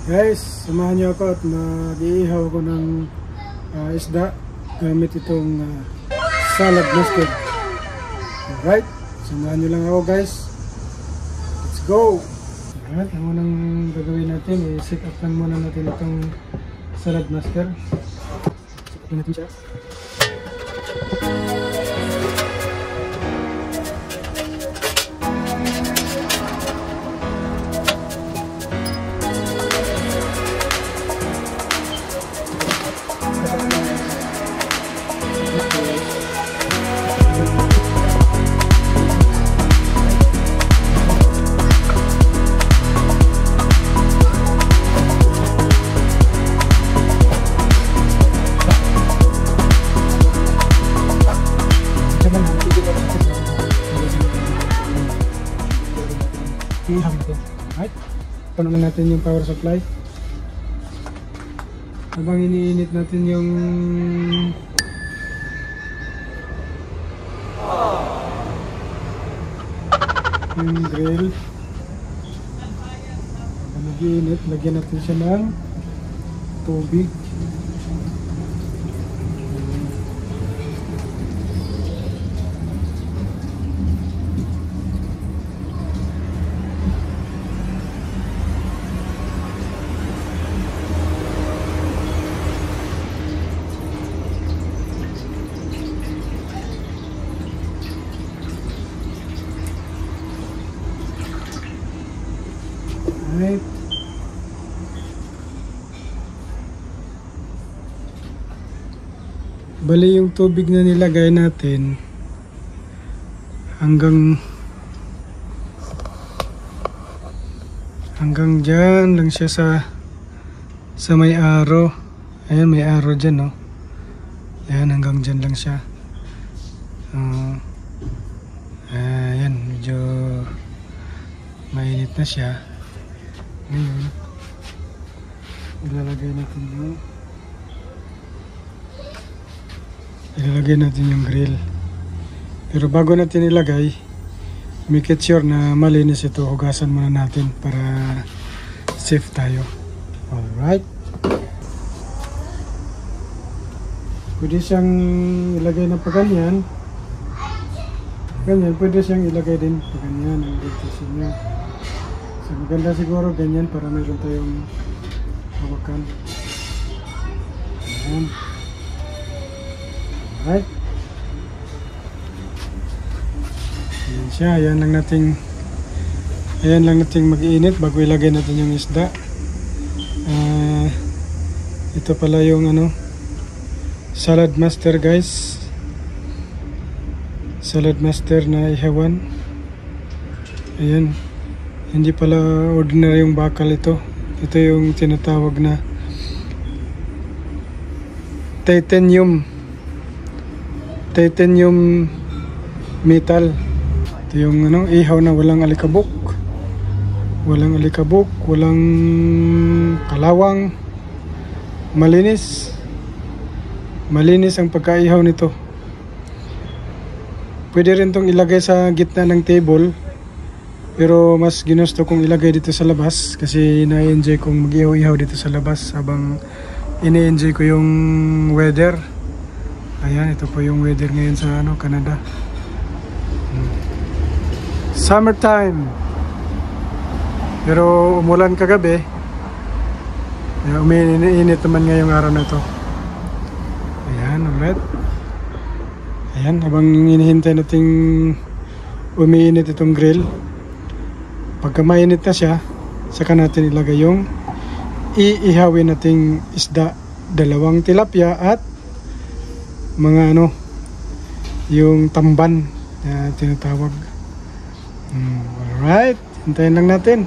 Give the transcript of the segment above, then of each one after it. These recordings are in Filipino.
Guys, samahan niyo ako at mag-iihaw ko ng isda gamit itong salad master. Alright, samahan niyo lang ako guys. Let's go! Alright, ang unang gagawin natin i-set up lang muna natin itong salad master. Set up natin siya. Alright, punuin natin yung power supply habang iniinit natin yung grill. Habang nag-iinit, lagyan natin siya ng tubig. Right. Bali yung tubig na nilagay natin hanggang dyan lang siya sa may arrow. Ayan, may arrow dyan, no? Ayan, hanggang dyan lang siya. Ayan, medyo mainit na siya. Ngayon, ilalagay natin yung grill. Pero bago natin ilagay, make it sure na malinis ito. Hugasan muna natin para safe tayo. Alright. Pwede siyang ilagay na paganyan. Ganyan, pwede siyang ilagay din paganyan ang rotation niya. So maganda siguro ganyan para mayroon tayong hawakan. Ayan. Alright. Ayan siya. Ayan lang nating mag-iinit bago ilagay natin yung isda. Ito pala yung salad master guys. Salad master na ihawan. Ayan. Hindi pala ordinary yung bakal ito. Ito yung tinatawag na titanium metal. Ito yung ihaw na walang alikabok, walang kalawang. Malinis ang pagkaihaw nito. Pwede rin tong ilagay sa gitna ng table, pero mas ginusto kong ilagay dito sa labas kasi na-enjoy kong mag-ihaw-ihaw dito sa labas habang ini-enjoy ko yung weather. Ayan, ito po yung weather ngayon sa Canada. Summertime. Pero umulan kagabi. Umiinit naman ngayong araw na to. Ayan, ulit. Ayan, habang hinihintay nating umiinit itong grill. Pagka mainit na siya, saka natin ilagay yung iihawin nating isda. 2 tilapia at mga yung tamban na tinatawag. Alright, hintayin lang natin.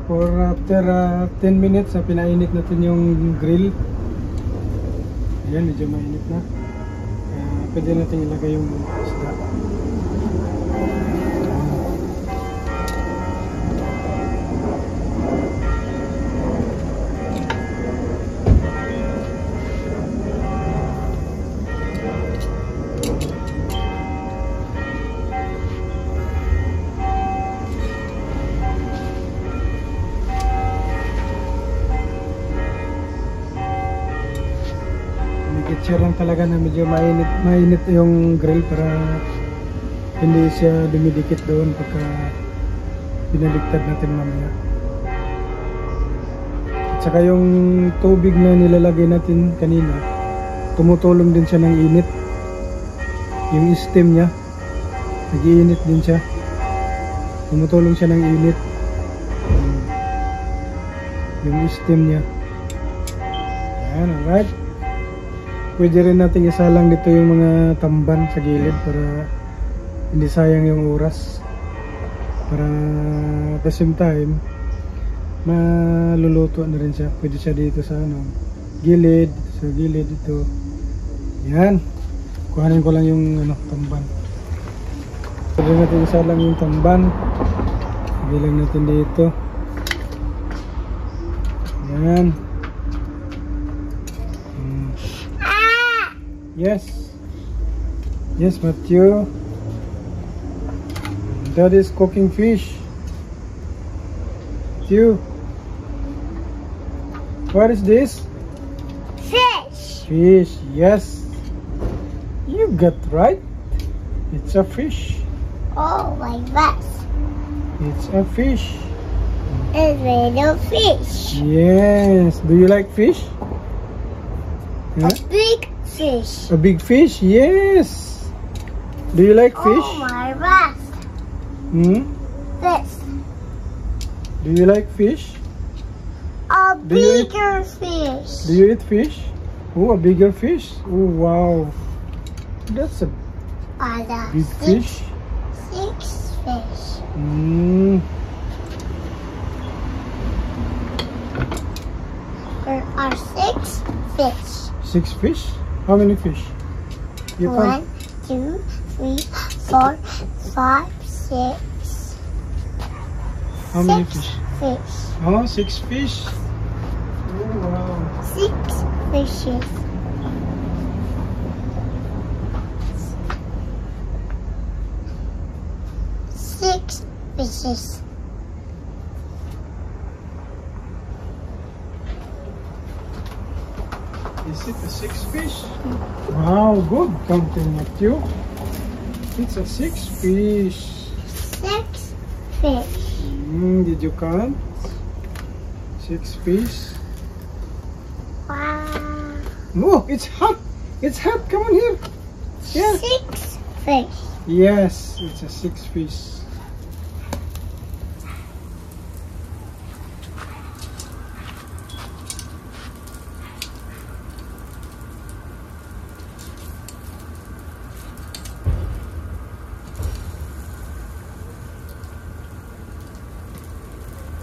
For after 10 minutes, pinainit natin yung grill. Ayan, medyo mainit na. Pwede natin ilagay yung isda. sure lang talaga na medyo mainit yung grill para hindi siya dumidikit doon pagka binaligtad natin mamaya. At saka yung tubig na nilalagay natin kanina, tumutulong din siya ng init. Yung steam niya, nag-iinit din siya. Tumutulong siya ng init. Yung steam niya. Ayan, alright. Pwede rin natin isalang dito yung mga tamban sa gilid para hindi sayang yung oras. Para at the same time, maluluto na rin siya. Pwede siya dito sa gilid, sa gilid dito. Yan. Kuhanin ko lang yung tamban. Pwede natin isalang yung tamban. Bilang natin dito. Yan. Yes. Yes, Matthew. Dad is cooking fish. Matthew. What is this? Fish. Fish, yes. You got right. It's a fish. Oh my gosh. It's a fish. It's a little fish. Yes. Do you like fish? A Huh? big fish. A big fish? Yes. Do you like fish? Oh my gosh. Hmm? Fish. Do you like fish? A Do you eat- bigger fish. Do you eat fish? Oh, a bigger fish. Oh, wow. That's a Other big fish. Six fish. Mm. There are six fish. 6 fish? How many fish? You One, count? 2, 3, 4, 5, 6. How many Six fish? fish. Oh, 6 fish. Oh, wow. 6 fishes. Six fishes. Is it a 6 fish? Wow, good counting, Matthew. It's a 6 fish. 6 fish. Did you count? 6 fish. Wow. Oh, it's hot. It's hot. Come on here. Yeah. 6 fish. Yes, it's a 6 fish.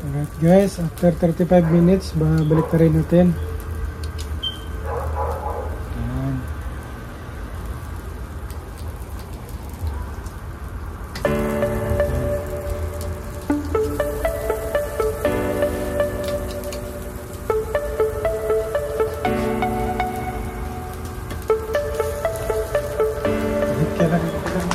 Alright guys, after 35 minutes, babalik na rin natin. Ayan. Balik ka lang, balik ka lang.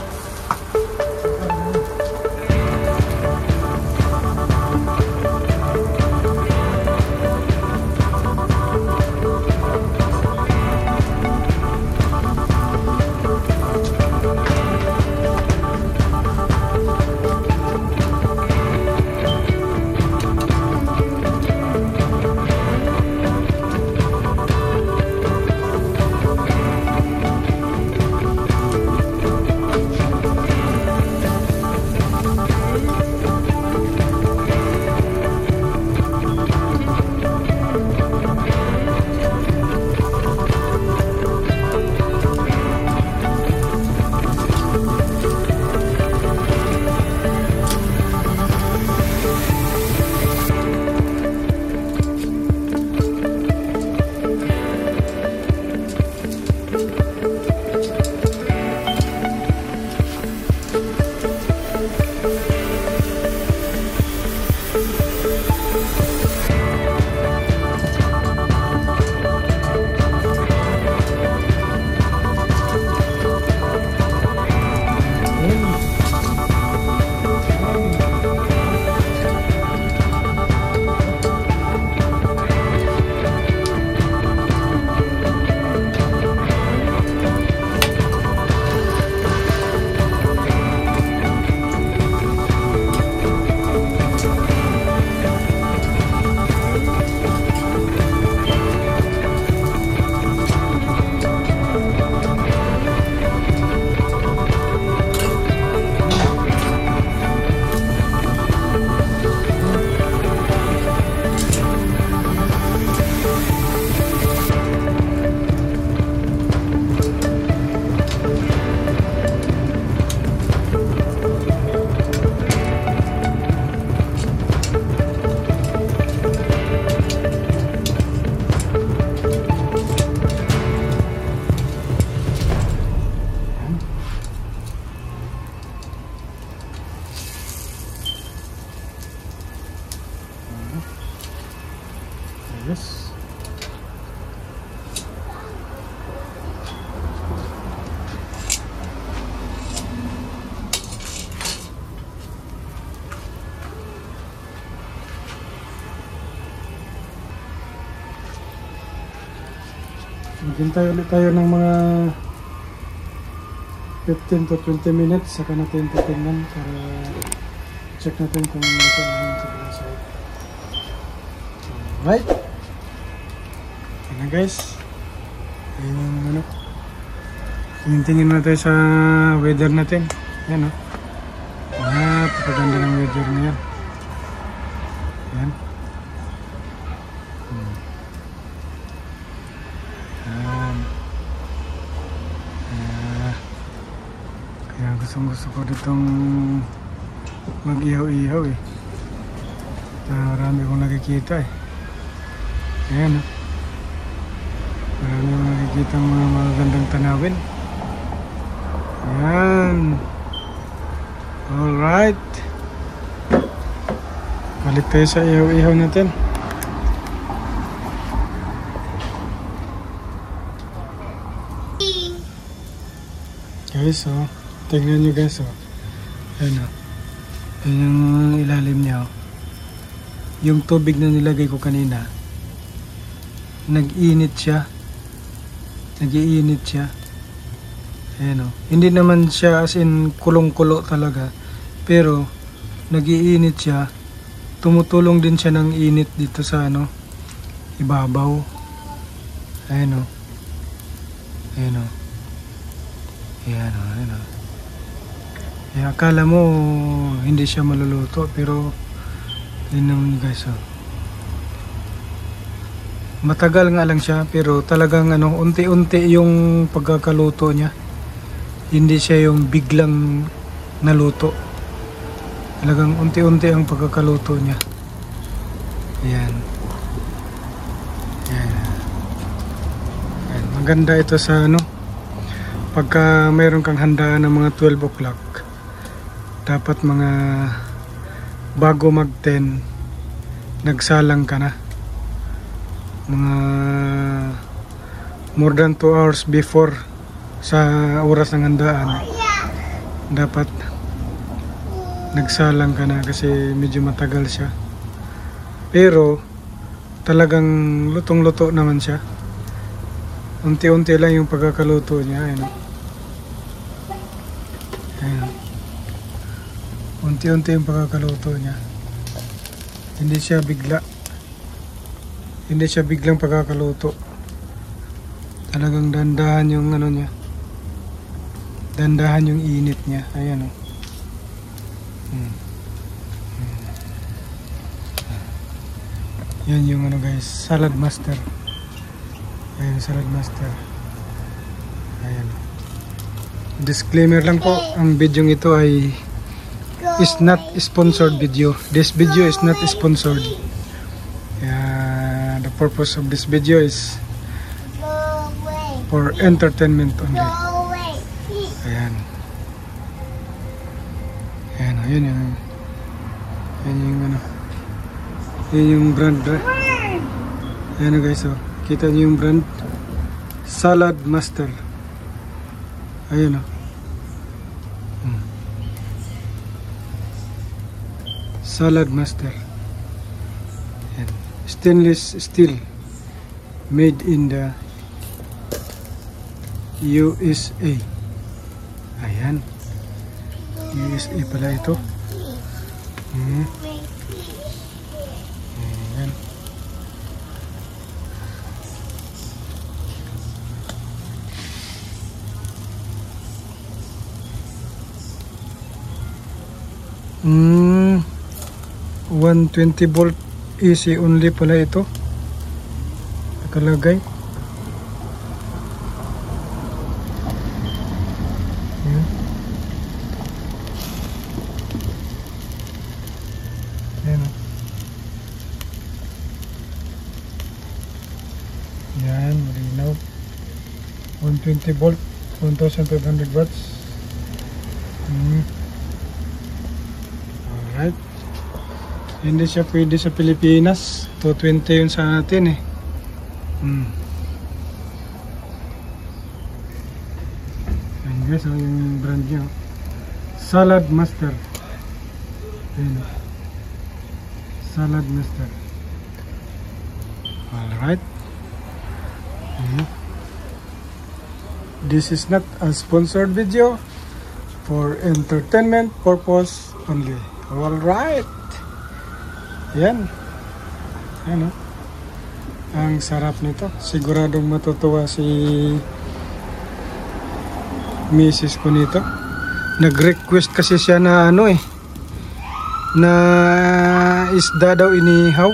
Hintay ulit tayo ng mga 15 to 20 minutes. Saka natin titingnan para check natin kung ito ang sa side. Alright. Yan na guys. Ayan yung ano. Tingin na tayo sa weather natin. Yan o. Napakaganda ng weather na yan. Yan. Kaya gusto ko ditong mag-ihaw-ihaw eh. Marami akong nakikita eh. Ayan o. Marami akong nakikita ang mga magagandang tanawin. Ayan. Alright. Balik tayo sa ihaw-ihaw natin. Guys, oh. Tingnan nyo guys, oh. Ayan, oh. Ayan yung ilalim niya, oh. Yung tubig na nilagay ko kanina, nag-init siya. Nag-iinit siya. Ayan, oh. Hindi naman siya as in kulong-kulo talaga. Pero, nag-iinit siya. Tumutulong din siya ng init dito sa ano, ibabaw. Ayan, oh. Ayan, oh. Ayan, oh. Ayan, oh. Kaya akala mo hindi siya maluluto, pero yun naman guys, oh. Matagal nga lang siya, pero talagang ano, unti-unti yung pagkakaluto niya. Hindi siya yung biglang naluto. Talagang unti-unti ang pagkakaluto niya. Ayan. Ayan. Ayan. Maganda ito sa ano, pagka mayroon kang handaan ng mga 12 o'clock. Dapat mga bago mag-10 nagsalang ka na. Mga more than 2 hours before sa oras ng handaan. Dapat nagsalang ka na kasi medyo matagal siya. Pero talagang lutong-luto naman siya. Unti-unti lang yung pagkakaluto niya. Ayun. Ayun. Unti-unti yung pagkakaluto niya. Hindi siya bigla. Hindi siya biglang pagkakaluto. Talagang dandahan yung ano niya. Dandahan yung init niya. Ayan, oh. Yan yung ano guys, salad master. Ayan, salad master. Ayan. Disclaimer lang po, ang video ito ay is not sponsored video. This video is not sponsored. The purpose of this video is for entertainment only. Ayan. Ayan, ayan yung ano. Ayan yung brand. Ayan guys, oh. Kita niyo yung brand. Salad Master. Ayan, oh. Salad Master. Ayan. Stainless steel. Made in the USA. Ayan. USA pala ito. Ayan. 120 volt AC only pala ito nakalagay. Ayan. Ayan. Ayan, malinaw. 120 volt, 1500 watts. Alright. Hindi siya pwede sa Pilipinas. 220 yun sa atin eh. Ayan guys, yung brand niya. Salad Master. Ayan. Salad Master. Alright. This is not a sponsored video, for entertainment purpose only. Alright. Yan. Yan, oh. Ang sarap nito. Siguradong matutuwa si Mrs. ko nito. Nag-request kasi siya na ano na isda daw inihaw.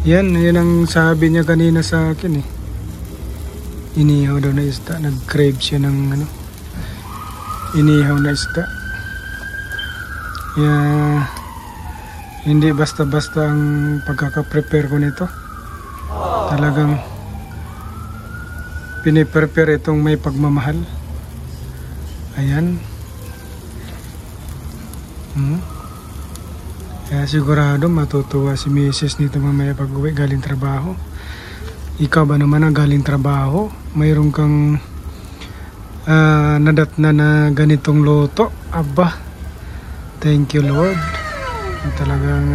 Yan ang sabi niya kanina sa akin Inihaw daw na isda. Nag-crave siya ng inihaw na isda. Hindi basta-basta ang pagkaka-prepare ko nito. Talagang piniprepare itong may pagmamahal. Ayan. Kaya sigurado matutuwa si Mrs. nito mamaya pag uwi galing trabaho. Ikaw ba naman ang galing trabaho? Mayroon kang nadatna na ganitong luto. Aba, thank you Lord. Talagang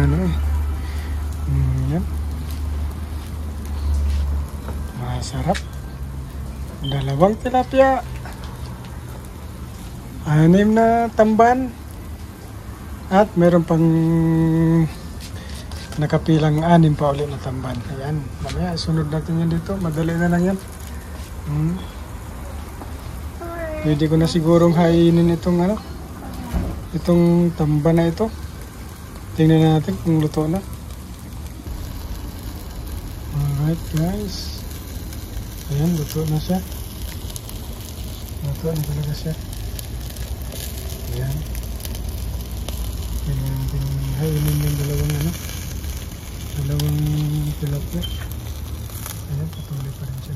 yan. Masarap. 2 tilapia. 6 na tamban. At meron pang nakapilang 6 pa ulit na tamban. Ayan. Mamaya sunod natin yan dito. Madali na lang yan. Pwede ko na sigurong hainin itong itong tamban na ito. Tingnan natin kung luto na. Alright guys. Ayan, luto na siya. Luto na talaga siya. Ayan. Tingnan natin hainin yung dalawang tilapia. Ayan, patuloy pa rin siya.